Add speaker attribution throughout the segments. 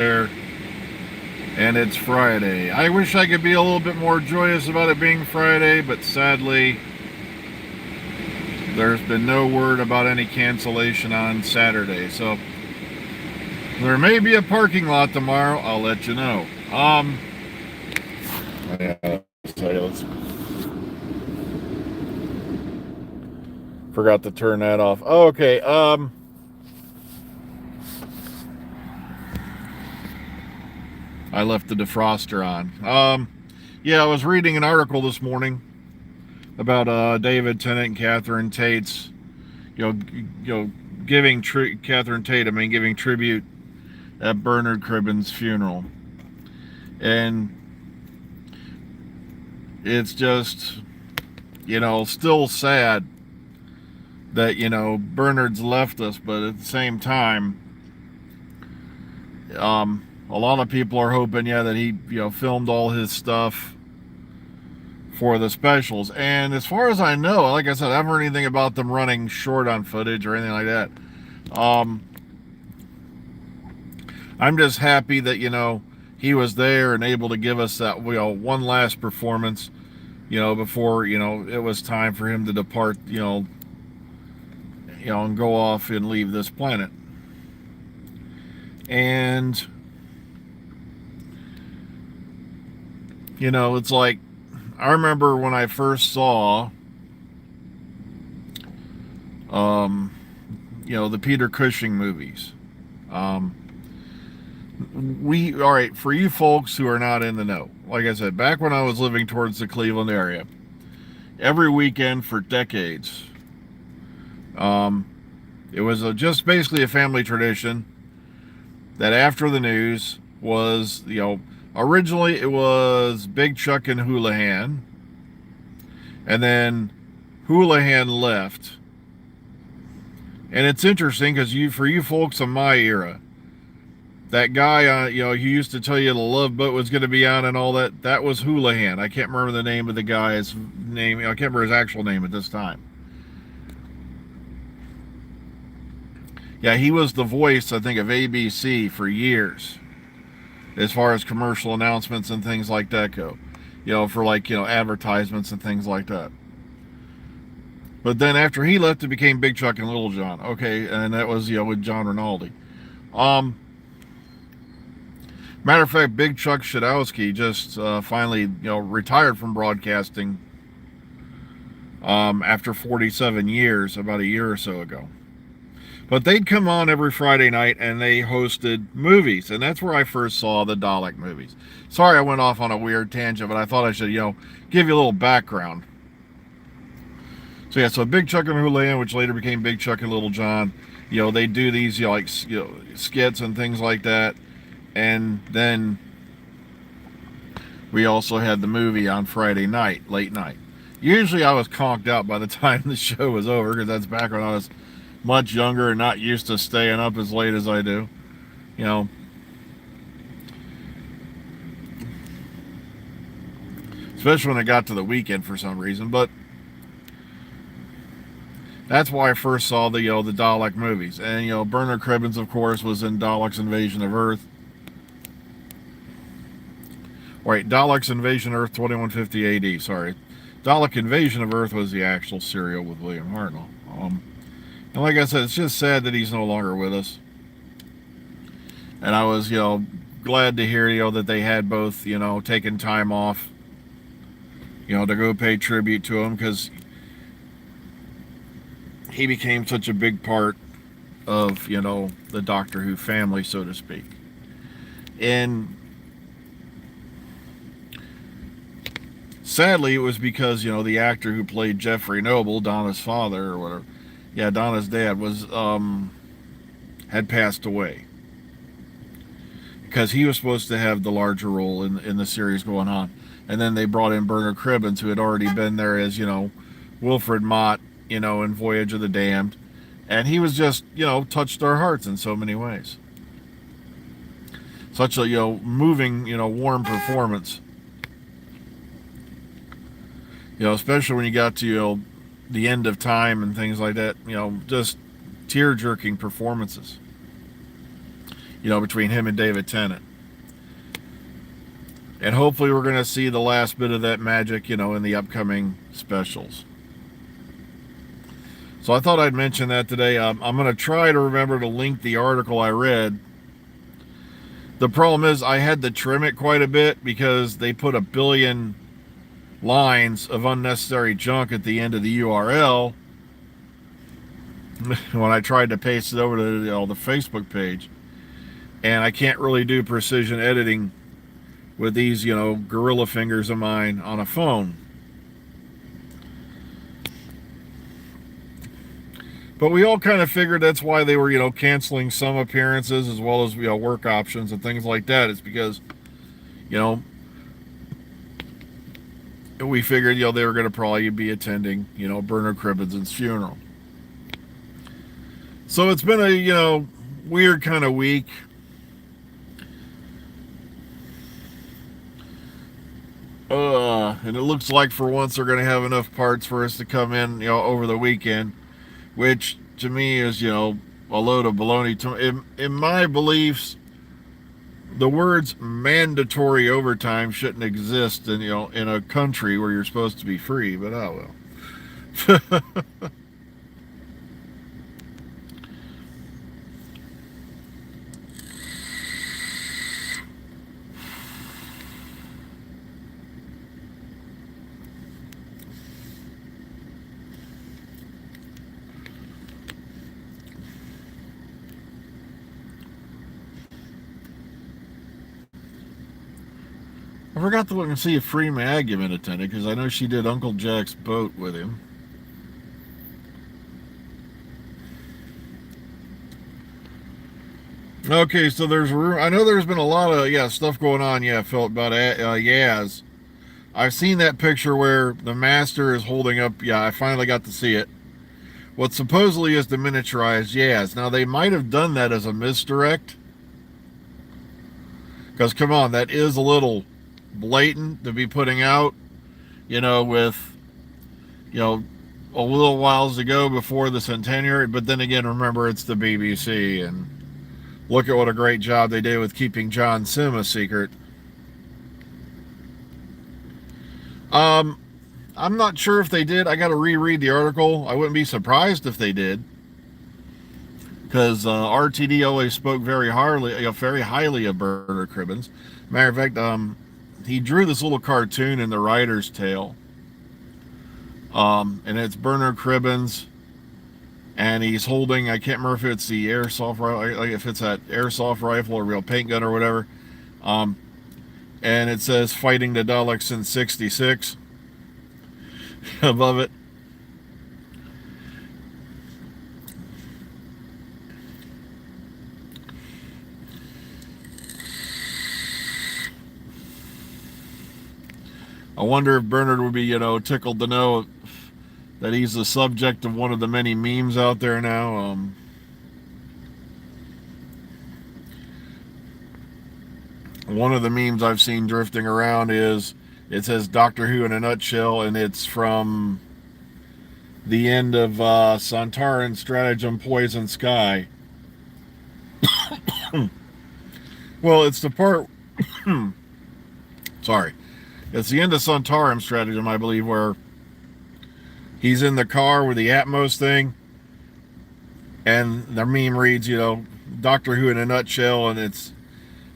Speaker 1: there, and it's Friday. I wish I could be a little bit more joyous about it being Friday, but sadly, there's been no word about any cancellation on Saturday. So there may be a parking lot tomorrow. I'll let you know. Yeah, let's forgot to turn that off. Okay. I left the defroster on. Yeah, I was reading an article this morning about David Tennant and Catherine Tate's, giving Catherine Tate, giving tribute at Bernard Cribbins' funeral, and it's just, still sad that Bernard's left us, but at the same time, a lot of people are hoping, that he, filmed all his stuff for the specials. And as far as I know, like I said, I haven't heard anything about them running short on footage or anything like that. I'm just happy that, he was there and able to give us that, one last performance, before, it was time for him to depart, and go off and leave this planet. And it's like, I remember when I first saw, the Peter Cushing movies. All right, for you folks who are not in the know, like I said, back when I was living towards the Cleveland area, every weekend for decades, it was just basically a family tradition that after the news was, originally it was Big Chuck and Houlihan, and then Houlihan left. And it's interesting because for you folks in my era, that guy, who used to tell you the Love Boat was going to be on and all that, that was Houlihan. I can't remember the name of the guy's name. I can't remember his actual name at this time. Yeah, he was the voice, I think, of ABC for years, as far as commercial announcements and things like that go. For advertisements and things like that. But then after he left, it became Big Chuck and Little John. Okay, and that was, with John Rinaldi. Matter of fact, Big Chuck Shadowski just finally, retired from broadcasting after 47 years, about a year or so ago. But they'd come on every Friday night and they hosted movies. And that's where I first saw the Dalek movies. Sorry I went off on a weird tangent, but I thought I should, give you a little background. So Big Chuck and Houlihan, which later became Big Chuck and Little John, they do these, skits and things like that. And then we also had the movie on Friday night, late night. Usually I was conked out by the time the show was over, because that's back when I was much younger and not used to staying up as late as I do. Especially when it got to the weekend for some reason. But that's why I first saw the the Dalek movies. And Bernard Cribbins, of course, was in Dalek's Invasion of Earth. Wait, Dalek's Invasion of Earth 2150 AD, sorry. Dalek Invasion of Earth was the actual serial with William Hartnell. And like I said, it's just sad that he's no longer with us. And I was, glad to hear, that they had both, taken time off, to go pay tribute to him, because he became such a big part of, the Doctor Who family, so to speak. And sadly, it was because, the actor who played Jeffrey Noble, Donna's father or whatever, Donna's dad, was had passed away, because he was supposed to have the larger role in the series going on. And then they brought in Bernard Cribbins, who had already been there as, Wilfred Mott, in Voyage of the Damned. And he was just, touched our hearts in so many ways. Such a, moving, warm performance. Especially when you got to, the end of time and things like that, just tear-jerking performances. between him and David Tennant. And hopefully we're going to see the last bit of that magic, in the upcoming specials. So I thought I'd mention that today. I'm going to try to remember to link the article I read. The problem is I had to trim it quite a bit because they put a billion lines of unnecessary junk at the end of the URL when I tried to paste it over to the Facebook page. And I can't really do precision editing with these, gorilla fingers of mine on a phone. But we all kind of figured that's why they were, canceling some appearances as well as, work options and things like that. It's because, we figured, they were going to probably be attending, Bernard Cribbins' funeral. So it's been a, weird kind of week. And it looks like for once they're going to have enough parts for us to come in, over the weekend, which to me is, a load of baloney. In my beliefs, the words mandatory overtime shouldn't exist in, in a country where you're supposed to be free, but oh well. I forgot to look and see if Free Magumon attended, because I know she did Uncle Jack's boat with him. Okay, so I know there's been a lot of stuff going on. Philip, about Yaz. I've seen that picture where the master is holding up. I finally got to see it. What supposedly is the miniaturized Yaz. Now they might have done that as a misdirect, because come on, that is a little blatant to be putting out, with, a little whiles to go before the centennial. But then again, remember, it's the BBC, and look at what a great job they did with keeping John Sim a secret. I'm not sure if they did. I got to reread the article. I wouldn't be surprised if they did, because RTD always spoke very highly of Bernard Cribbins. Matter of fact, he drew this little cartoon in the writer's tale, and it's Bernard Cribbins, and he's holding, I can't remember if it's the airsoft rifle, if it's that airsoft rifle or real paint gun or whatever, and it says fighting the Daleks since '66 above it. I wonder if Bernard would be, tickled to know that he's the subject of one of the many memes out there now. One of the memes I've seen drifting around is, it says Doctor Who in a nutshell, and it's from the end of Sontaran Stratagem Poison Sky. Well, it's the part... Sorry. It's the end of Sontaran Stratagem, I believe, where he's in the car with the Atmos thing, and the meme reads, Doctor Who in a nutshell, and it's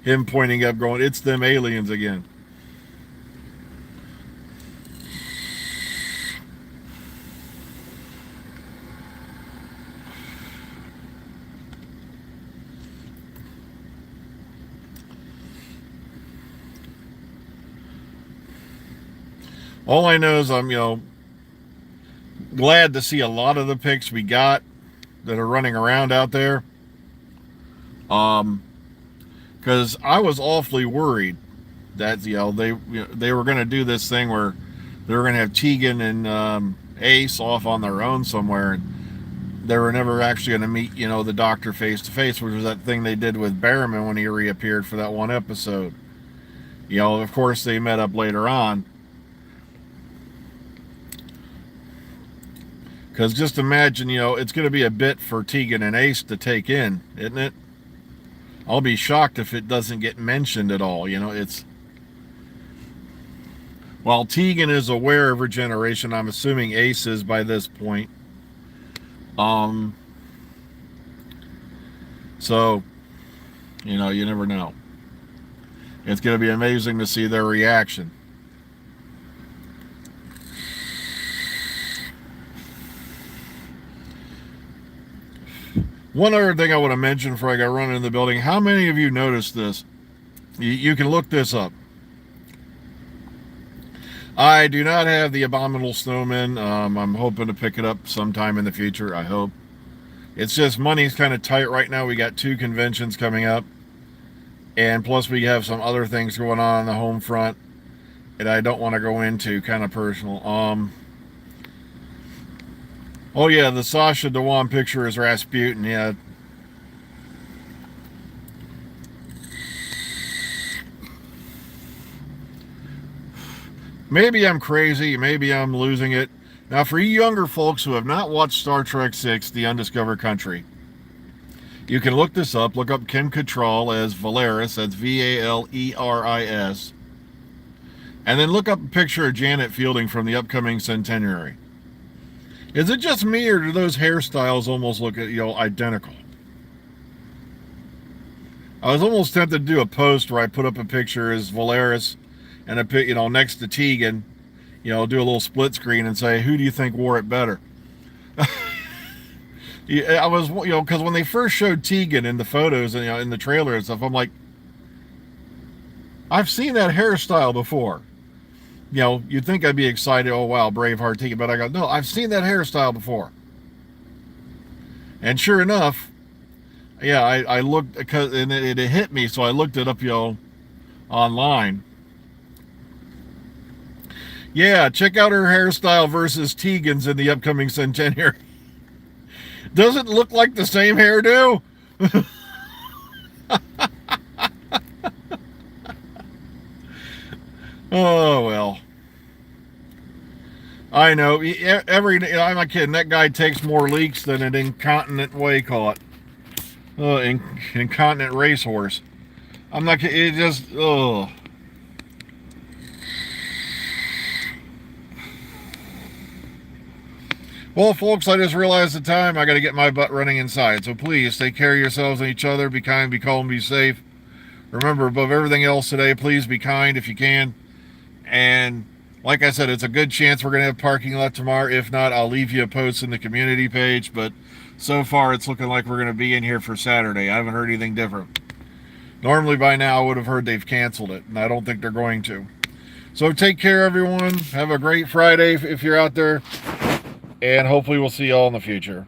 Speaker 1: him pointing up going, it's them aliens again. All I know is I'm, glad to see a lot of the pics we got that are running around out there. Because I was awfully worried that, they were going to do this thing where they were going to have Tegan and Ace off on their own somewhere, and they were never actually going to meet, the Doctor face to face, which was that thing they did with Barrowman when he reappeared for that one episode. Of course they met up later on. Because just imagine, it's going to be a bit for Tegan and Ace to take in, isn't it? I'll be shocked if it doesn't get mentioned at all. You know, it's while Tegan is aware of her generation, I'm assuming Ace is by this point. Um, so, you know, you never know. It's going to be amazing to see their reaction. One other thing I want to mention before I got run into the building. How many of you noticed this? You can look this up. I do not have the Abominable Snowman. I'm hoping to pick it up sometime in the future, I hope. It's just money's kind of tight right now. We got 2 conventions coming up. And plus we have some other things going on the home front that I don't want to go into, kind of personal. Oh yeah, the Sasha Dewan picture is Rasputin, yeah. Maybe I'm crazy, maybe I'm losing it. Now for you younger folks who have not watched Star Trek VI, The Undiscovered Country, you can look this up. Look up Kim Cattrall as Valeris, that's Valeris. And then look up a picture of Janet Fielding from the upcoming centenary. Is it just me, or do those hairstyles almost look, identical? I was almost tempted to do a post where I put up a picture as Valeris and next to Tegan, do a little split screen and say, who do you think wore it better? I was, because when they first showed Tegan in the photos and in the trailer and stuff, I'm like, I've seen that hairstyle before. You'd think I'd be excited. Oh wow, Braveheart Tegan, but I go, no, I've seen that hairstyle before. And sure enough, yeah, I looked and it hit me, so I looked it up, online. Yeah, check out her hairstyle versus Tegan's in the upcoming centenary. Does it look like the same hairdo? Oh, well. I know. I'm not kidding. That guy takes more leaks than an incontinent incontinent racehorse. I'm not kidding. It just, ugh. Well, folks, I just realized the time. I got to get my butt running inside. So please, take care of yourselves and each other. Be kind, be calm, be safe. Remember, above everything else today, please be kind if you can. And like I said, it's a good chance we're going to have parking lot tomorrow. If not, I'll leave you a post in the community page. But so far, it's looking like we're going to be in here for Saturday. I haven't heard anything different. Normally, by now, I would have heard they've canceled it. And I don't think they're going to. So take care, everyone. Have a great Friday if you're out there. And hopefully we'll see you all in the future.